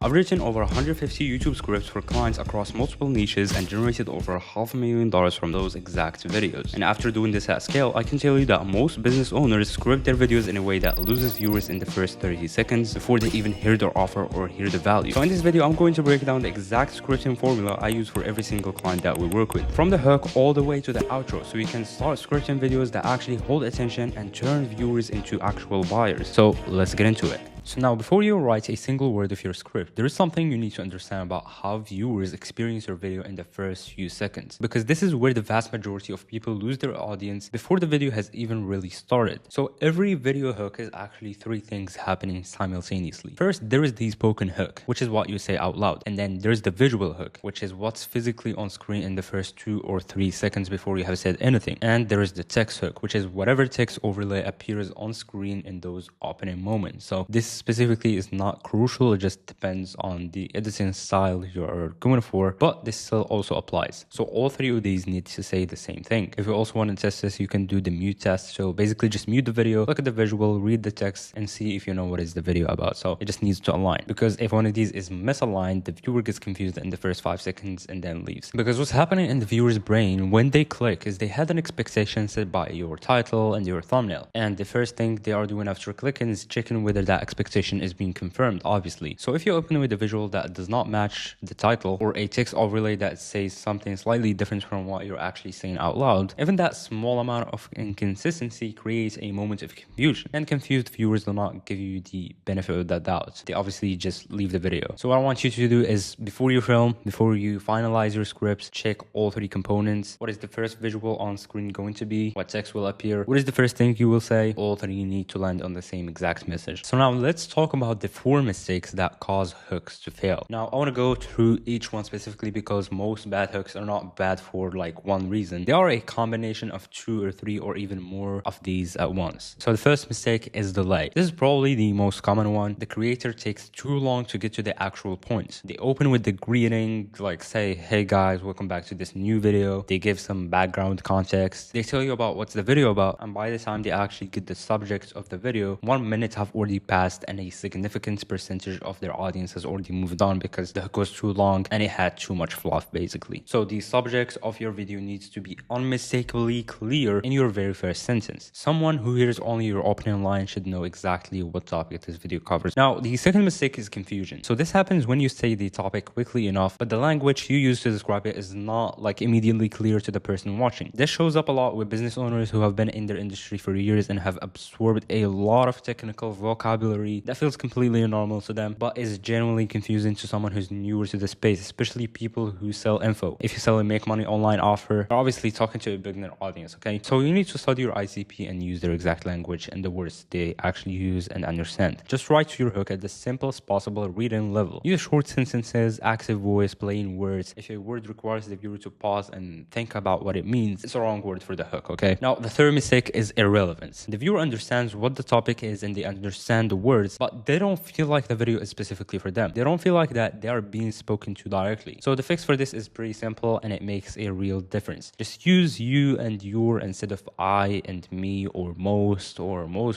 I've written over 150 YouTube scripts for clients across multiple niches and generated over $500,000 from those exact videos. And after doing this at scale, I can tell you that most business owners script their videos in a way that loses viewers in the first 30 seconds before they even hear their offer or hear the value. So in this video, I'm going to break down the exact scripting formula I use for every single client that we work with, from the hook all the way to the outro, so you can start scripting videos that actually hold attention and turn viewers into actual buyers. So let's get into it. So now, before you write a single word of your script, there is something you need to understand about how viewers experience your video in the first few seconds, because this is where the vast majority of people lose their audience before the video has even really started. So every video hook is actually three things happening simultaneously. First, there is the spoken hook, which is what you say out loud. And then there's the visual hook, which is what's physically on screen in the first 2 or 3 seconds before you have said anything. And there is the text hook, which is whatever text overlay appears on screen in those opening moments. So this specifically is not crucial, it just depends on the editing style you're going for, but this still also applies. So all three of these need to say the same thing. If you also want to test this, you can do the mute test. So basically just mute the video, look at the visual, read the text, and see if you know what is the video about. So it just needs to align, because if one of these is misaligned, the viewer gets confused in the first 5 seconds and then leaves. Because what's happening in the viewer's brain when they click is they had an expectation set by your title and your thumbnail, and the first thing they are doing after clicking is checking whether that expectation is being confirmed, obviously. So if you open with a visual that does not match the title, or a text overlay that says something slightly different from what you're actually saying out loud, even that small amount of inconsistency creates a moment of confusion, and confused viewers do not give you the benefit of the doubt. They obviously just leave the video. So what I want you to do is, before you film, before you finalize your scripts, check all three components. What is the first visual on screen going to be? What text will appear? What is the first thing you will say? All three need to land on the same exact message. So now let's talk about the 4 mistakes that cause hooks to fail. Now I want to go through each one specifically, because most bad hooks are not bad for like one reason. They are a combination of 2 or 3 or even more of these at once. So the first mistake is delay. This is probably the most common one. The creator takes too long to get to the actual point. They open with the greeting, like say, hey guys, welcome back to this new video. They give some background context. They tell you about what's the video about, and by the time they actually get the subject of the video, 1 minute have already passed and a significant percentage of their audience has already moved on because the hook was too long and it had too much fluff, basically. So the subject of your video needs to be unmistakably clear in your very first sentence. Someone who hears only your opening line should know exactly what topic this video covers. Now, the second mistake is confusion. So this happens when you say the topic quickly enough, but the language you use to describe it is not like immediately clear to the person watching. This shows up a lot with business owners who have been in their industry for years and have absorbed a lot of technical vocabulary that feels completely normal to them, but is genuinely confusing to someone who's newer to the space, especially people who sell info. If you sell a make money online offer, you're obviously talking to a beginner audience, okay? So you need to study your ICP and use their exact language and the words they actually use and understand. Just write your hook at the simplest possible reading level. Use short sentences, active voice, plain words. If a word requires the viewer to pause and think about what it means, it's a wrong word for the hook, okay? Now, the third mistake is irrelevance. The viewer understands what the topic is and they understand the words, but they don't feel like the video is specifically for them. They don't feel like that they are being spoken to directly. So the fix for this is pretty simple, and it makes a real difference. Just use you and your instead of I and me or most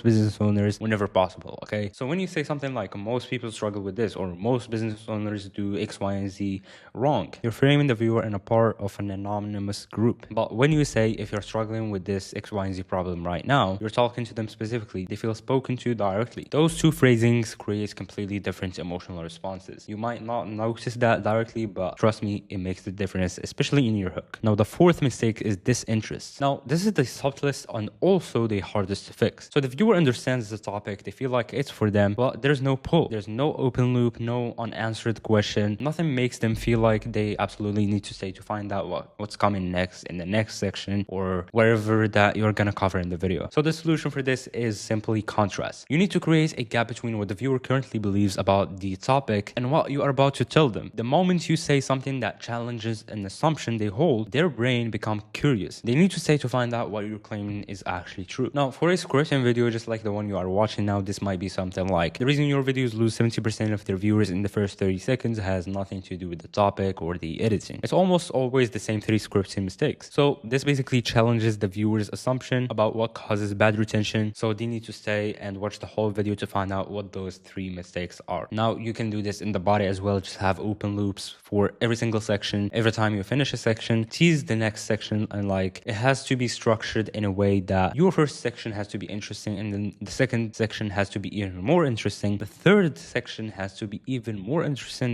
business owners whenever possible, okay? So when you say something like most people struggle with this, or most business owners do X, Y, and Z wrong, you're framing the viewer in a part of an anonymous group. But when you say if you're struggling with this X, Y, and Z problem right now, you're talking to them specifically. They feel spoken to directly. Those two phrasings create completely different emotional responses. You might not notice that directly, but trust me, it makes the difference, especially in your hook. Now, the fourth mistake is disinterest. Now, this is the subtlest and also the hardest to fix. So the viewer understands the topic, they feel like it's for them, but there's no pull. There's no open loop, no unanswered question. Nothing makes them feel like they absolutely need to stay to find out what's coming next in the next section or wherever that you're gonna cover in the video. So the solution for this is simply contrast. You need to create a gap between what the viewer currently believes about the topic and what you are about to tell them. The moment you say something that challenges an assumption they hold, their brain becomes curious. They need to stay to find out what you're claiming is actually true. Now, for a scripting video just like the one you are watching now, this might be something like, the reason your videos lose 70% of their viewers in the first 30 seconds has nothing to do with the topic or the editing. It's almost always the same 3 scripting mistakes. So this basically challenges the viewer's assumption about what causes bad retention, so they need to stay and watch the whole video to find find out what those 3 mistakes are. Now you can do this in the body as well. Just have open loops for every single section. Every time you finish a section, tease the next section, and like it has to be structured in a way that your first section has to be interesting, and then the second section has to be even more interesting. The third section has to be even more interesting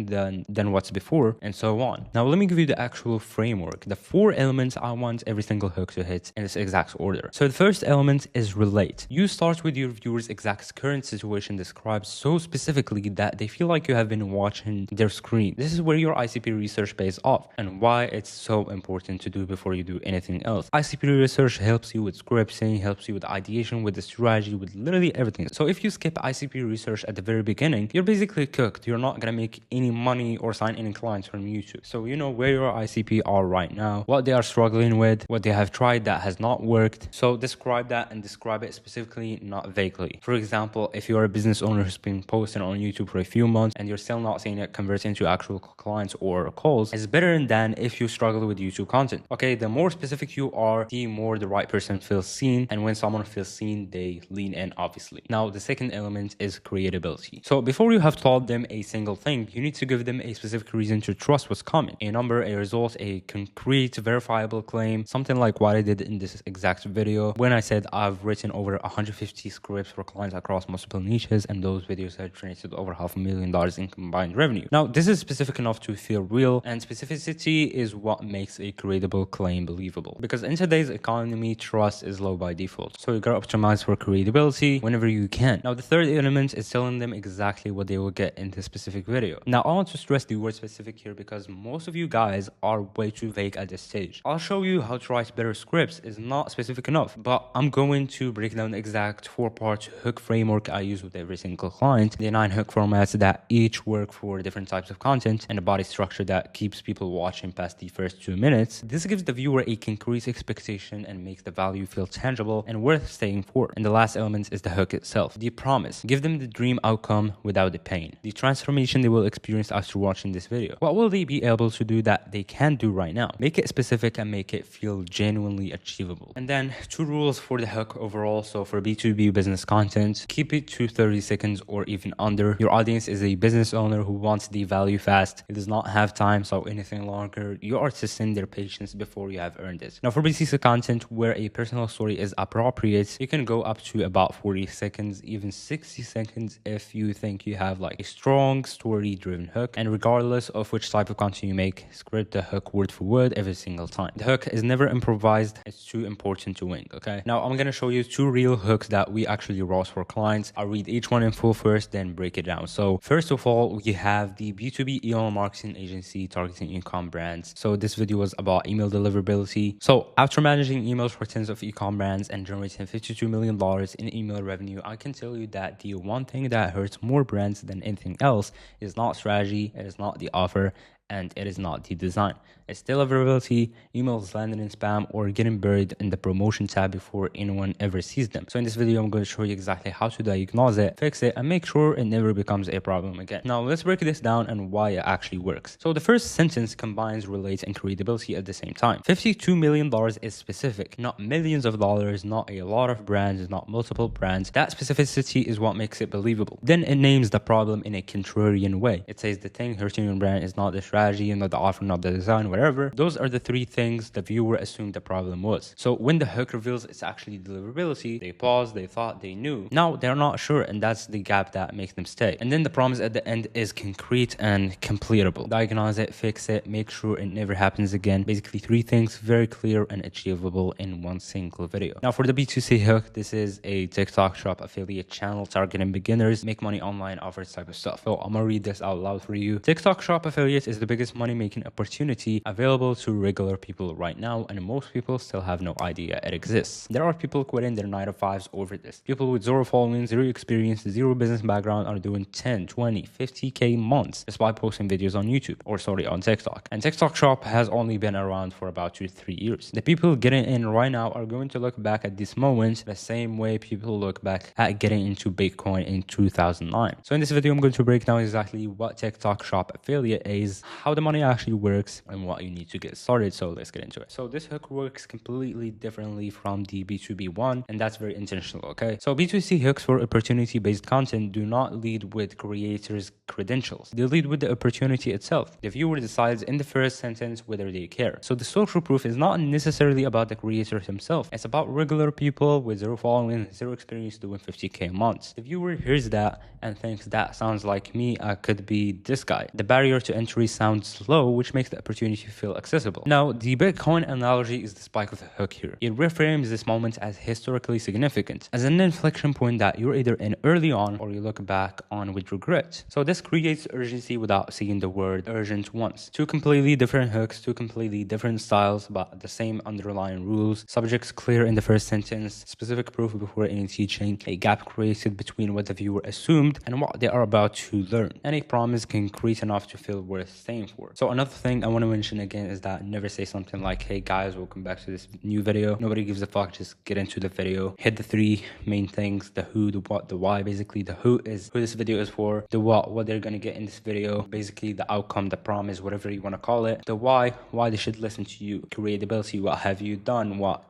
than what's before, and so on. Now let me give you the actual framework, the 4 elements I want every single hook to hit in this exact order. So the first element is relate. You start with your viewers' exact current situation described so specifically that they feel like you have been watching their screen. This is where your ICP research pays off and why it's so important to do before you do anything else. ICP research helps you with scripting, helps you with ideation, with the strategy, with literally everything. So if you skip ICP research at the very beginning, you're basically cooked. You're not gonna make any money or sign any clients from YouTube. So you know where your ICP are right now, what they are struggling with, what they have tried that has not worked. So describe that and describe it specifically, not vaguely. For example, if you're a business owner who's been posting on YouTube for a few months and you're still not seeing it convert into actual clients or calls, it's better than if you struggle with YouTube content. Okay, the more specific you are, the more the right person feels seen, and when someone feels seen, they lean in, obviously. Now the second element is creatability. So before you have taught them a single thing, you need to give them a specific reason to trust what's coming. A number, a result, a concrete verifiable claim, something like what I did in this exact video when I said I've written over 150 scripts for clients across multiple niches, and those videos have generated over $500,000 in combined revenue. Now this is specific enough to feel real, and specificity is what makes a credible claim believable, because in today's economy, trust is low by default. So you gotta optimize for credibility whenever you can. Now the third element is telling them exactly what they will get in this specific video. Now I want to stress the word specific here because most of you guys are way too vague at this stage. I'll show you how to write better scripts is not specific enough, but I'm going to break down the exact 4-part hook framework I use with every single client, the 9 hook formats that each work for different types of content, and the body structure that keeps people watching past the first 2 minutes. This gives the viewer a concrete expectation and makes the value feel tangible and worth staying for. And the last element is the hook itself, the promise. Give them the dream outcome without the pain, the transformation they will experience after watching this video. What will they be able to do that they can't do right now? Make it specific and make it feel genuinely achievable. And then 2 rules for the hook overall. So for B2B business content, keep it to 30 seconds or even under. Your audience is a business owner who wants the value fast. It does not have time, so anything longer, you are testing their patience before you have earned it. Now for B2C content where a personal story is appropriate, you can go up to about 40 seconds, even 60 seconds if you think you have like a strong story driven hook. And regardless of which type of content you make, script the hook word for word every single time. The hook is never improvised. It's too important to wing. Okay, now I'm gonna show you 2 real hooks that we actually wrote for clients. I'll read each one in full first, then break it down. So first of all, we have the B2B email marketing agency targeting e-com brands. So this video was about email deliverability. So after managing emails for tens of e-com brands and generating $52 million in email revenue, I can tell you that the one thing that hurts more brands than anything else is not strategy, it is not the offer, and it is not the design. It's deliverability, emails landing in spam, or getting buried in the promotion tab before anyone ever sees them. So in this video, I'm going to show you exactly how to diagnose it, fix it, and make sure it never becomes a problem again. Now let's break this down and why it actually works. So the first sentence combines relate and credibility at the same time. $52 million is specific, not millions of dollars, not a lot of brands, not multiple brands. That specificity is what makes it believable. Then it names the problem in a contrarian way. It says the thing hurting your brand is not the strategy, not the offer, not the design, whatever. Those are the 3 things the viewer assumed the problem was. So when the hook reveals it's actually deliverability, they paused, they thought they knew. Now they're not sure, and that's the gap that makes them stay. And then the promise at the end is concrete and completable. Diagnose it, fix it, make sure it never happens again. Basically 3 things, very clear and achievable in one single video. Now for the B2C hook, this is a TikTok shop affiliate channel targeting beginners, make money online, offers type of stuff. So I'm gonna read this out loud for you. TikTok shop affiliate is the biggest money-making opportunity available to regular people right now, and most people still have no idea it exists. There are people quitting their 9-to-5s over this. People with 0 following, 0 experience, 0 business background are doing 10, 20, 50k months just by posting videos on YouTube, or sorry, on TikTok. And TikTok shop has only been around for about 2 to 3 years. The people getting in right now are going to look back at this moment the same way people look back at getting into Bitcoin in 2009. So in this video, I'm going to break down exactly what TikTok shop affiliate is, how the money actually works and what you need to get started. So let's get into it. So this hook works completely differently from the B2B one, and that's very intentional, okay? So B2C hooks for opportunity-based content do not lead with creators' credentials. They lead with the opportunity itself. The viewer decides in the first sentence whether they care. So the social proof is not necessarily about the creator himself. It's about regular people with zero following, zero experience doing 50K a month. The viewer hears that and thinks that sounds like me, I could be this guy. The barrier to entry sounds low, which makes the opportunity feel accessible. Now, the Bitcoin analogy is the spike of the hook here. It reframes this moment as historically significant, as an inflection point that you're either in early on or you look back on with regret. So this creates urgency without seeing the word urgent once. Two completely different hooks, two completely different styles, but the same underlying rules. Subjects clear in the first sentence, specific proof before any teaching, a gap created between what the viewer assumed and what they are about to learn, and a promise concrete enough to feel worth staying for. So another thing I want to mention again is that never say something like, hey guys, welcome back to this new video. Nobody gives a fuck, just get into the video. Hit the three main things: the who, the what, the why. Basically the who is who this video is for, the what they're gonna get in this video, basically the outcome, the promise, whatever you want to call it, the why they should listen to you, creatability, what have you done, what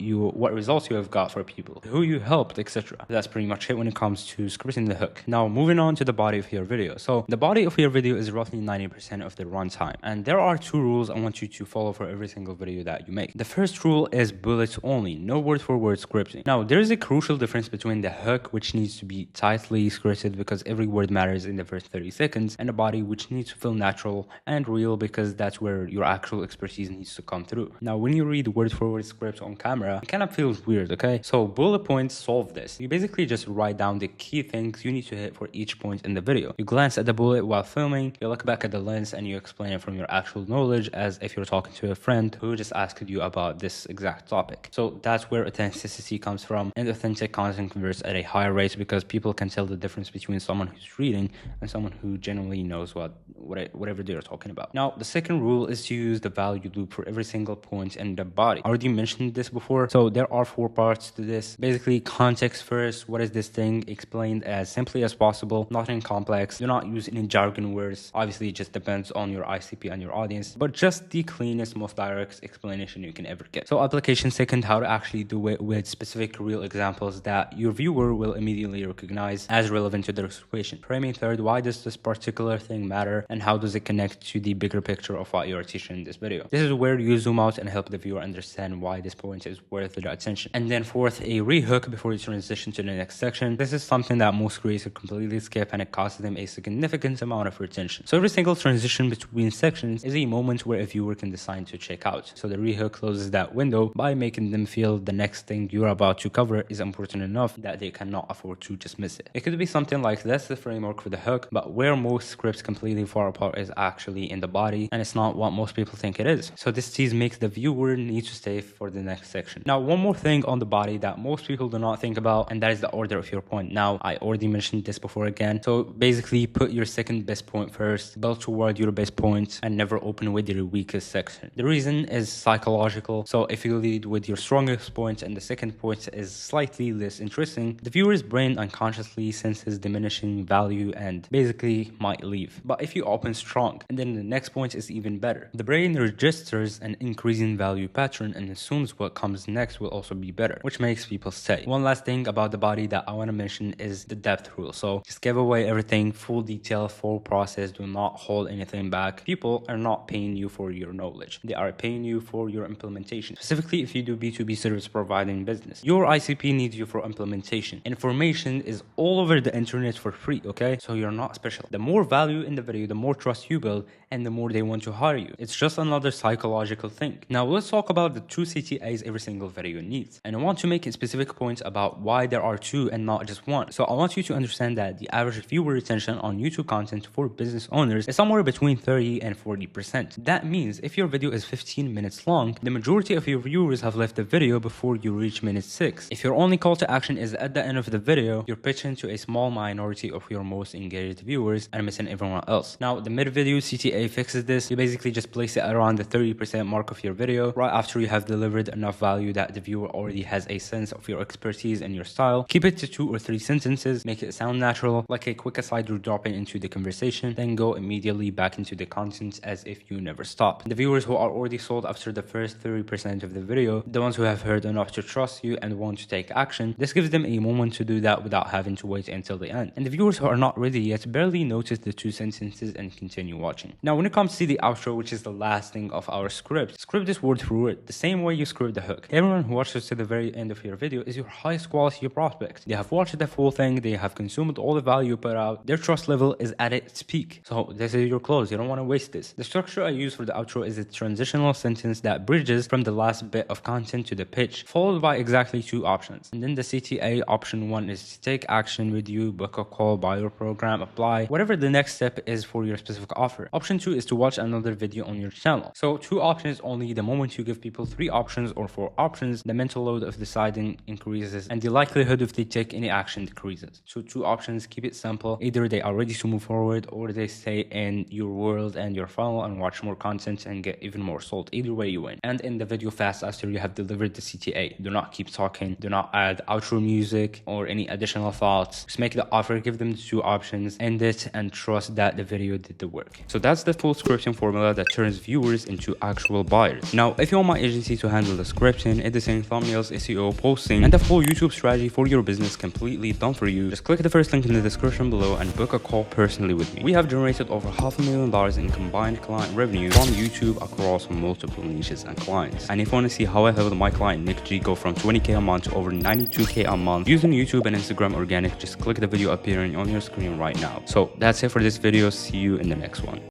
results you have got for people, who you helped, etc. That's pretty much it when it comes to scripting the hook. Now moving on to the body of your video. So the body of your video is roughly 90% of the runtime, and there are two rules I want you to follow for every single video that you make. The first rule is bullets only, no word for word scripting. Now there is a crucial difference between the hook, which needs to be tightly scripted because every word matters in the first 30 seconds, and the body, which needs to feel natural and real because that's where your actual expertise needs to come through. Now when you read word for word scripts on camera, it kind of feels weird, okay? So bullet points solve this. You basically just write down the key things you need to hit for each point in the video. You glance at the bullet while filming, you look back at the lens, and you explain it from your actual knowledge as if you're talking to a friend who just asked you about this exact topic. So that's where authenticity comes from, and authentic content converts at a higher rate because people can tell the difference between someone who's reading and someone who genuinely knows whatever they're talking about. Now the second rule is to use the value loop for every single point in the body. I already mentioned this before, so there are 4 parts to this. Basically, context first. What is this thing? Explained as simply as possible, nothing complex. Do not use any jargon words. Obviously it just depends on your ICP and your audience, but just the cleanest, most direct explanation you can ever get. So application second, how to actually do it with specific real examples that your viewer will immediately recognize as relevant to their situation. Framing third, why does this particular thing matter and how does it connect to the bigger picture of what you are teaching in this video? This is where you zoom out and help the viewer understand why this point is worth their attention. And then fourth, a rehook before you transition to the next section. This is something that most creators completely skip, and it costs them a significant amount of retention. So every single transition between sections is a moment where a viewer can decide to check out. So the rehook closes that window by making them feel the next thing you're about to cover is important enough that they cannot afford to just miss it. It could be something like that's the framework for the hook, but where most scripts completely fall apart is actually in the body, and it's not what most people think it is. So this tease makes the viewer need to stay for the next section. Now one more thing on the body that most people do not think about, and that is the order of your point. Now I already mentioned this before again. So basically put your second best point first, build toward your best point, and never open with your weakest section. The reason is psychological. So if you lead with your strongest point and the second point is slightly less interesting, the viewer's brain unconsciously senses diminishing value and basically might leave. But if you open strong and then the next point is even better, the brain registers an increasing value pattern and assumes what comes next will also be better, which makes people stay. One last thing about the body that I want to mention is the depth rule. So just give away everything, full detail, full process, do not hold anything back. People are not paying you for your knowledge, they are paying you for your implementation. Specifically if you do B2B service providing business, your ICP needs you for implementation. Information is all over the internet for free, okay? So you're not special. The more value in the video, the more trust you build, and the more they want to hire you. It's just another psychological thing. Now let's talk about the 2 CTAs every single video needs. And I want to make a specific point about why there are 2 and not just 1. So I want you to understand that the average viewer retention on YouTube content for business owners is somewhere between 30 and 40%. That means if your video is 15 minutes long, the majority of your viewers have left the video before you reach minute 6. If your only call to action is at the end of the video, you're pitching to a small minority of your most engaged viewers and missing everyone else. Now the mid-video CTA fixes this. You basically just place it around the 30% mark of your video right after you have delivered enough value that the viewer already has a sense of your expertise and your style. Keep it to 2 or 3 sentences, make it sound natural, like a quick aside you're dropping into the conversation, then go immediately back into the content as if you never stopped. The viewers who are already sold after the first 30% of the video, the ones who have heard enough to trust you and want to take action, this gives them a moment to do that without having to wait until the end. And the viewers who are not ready yet barely notice the 2 sentences and continue watching. Now, when it comes to the outro, which is the last thing of our script is word for word, the same way you script the hook. Everyone who watches to the very end of your video is your highest quality prospect. They have watched the full thing, they have consumed all the value you put out, their trust level is at its peak. So this is your close, you don't want to waste this. The structure I use for the outro is a transitional sentence that bridges from the last bit of content to the pitch, followed by exactly 2 options. And then the CTA option 1 is to take action with you, book a call, buy your program, apply, whatever the next step is for your specific offer. Option 2 is to watch another video on your channel. So 2 options only. The moment you give people 3 options or 4 options, the mental load of deciding increases and the likelihood if they take any action decreases. So 2 options, keep it simple. Either they are ready to move forward or they stay in your world and your funnel and watch more content and get even more sold. Either way you win. And in the video fast after you have delivered the CTA, do not keep talking, do not add outro music or any additional thoughts. Just make the offer, give them the 2 options, end it, and trust that the video did the work. So that's the full scripting formula that turns viewers into actual buyers. Now, if you want my agency to handle the scripting, editing, thumbnails, SEO, posting, and the full YouTube strategy for your business completely done for you, just click the first link in the description below and book a call personally with me. We have generated over $500,000 in combined client revenue from YouTube across multiple niches and clients. And if you want to see how I helped my client Nick G go from 20k a month to over 92k a month using YouTube and Instagram organic, just click the video appearing on your screen right now. So that's it for this video. See you in the next one.